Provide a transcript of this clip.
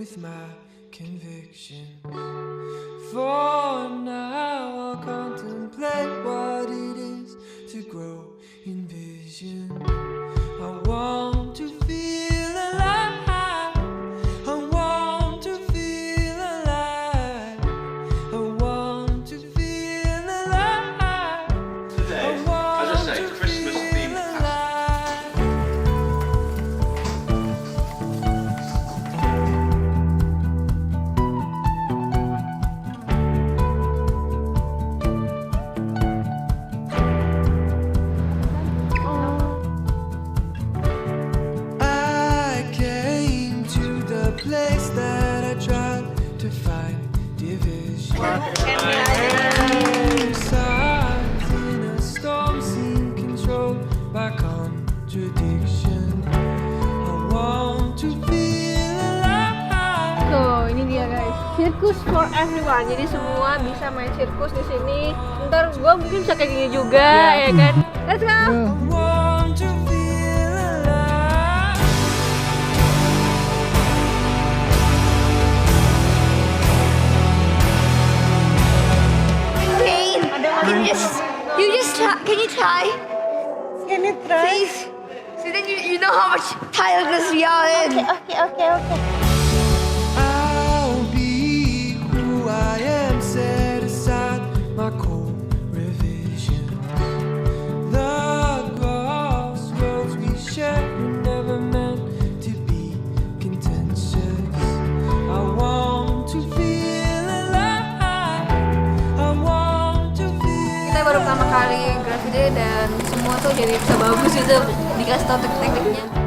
with my conviction. For now I'll contemplate what it is to grow in vision. I want to feel alive. I want to feel alive. I want to feel alive. Today, as I say, Christmas themed I came to the place that I tried to find division. Sides in a storm seem controlled by contradiction. I want to feel alive. Tuh, ini dia guys, Circus for everyone. Jadi semua bisa main sirkus di sini. Ntar gue mungkin bisa kayak gini juga, ya kan? Let's go. I want to feel alive. Pain. Can you try? Can you try? Please. So then you know how much tiredness we are in. Okay. I'll be who I am, set aside my cold revision. The crossroads we share were never meant to be contentious. I want to feel alive. I want to feel. Kita baru pertama kali graffiti dan semua tuh jadi bisa bagus gitu dikasih tau teknik-tekniknya.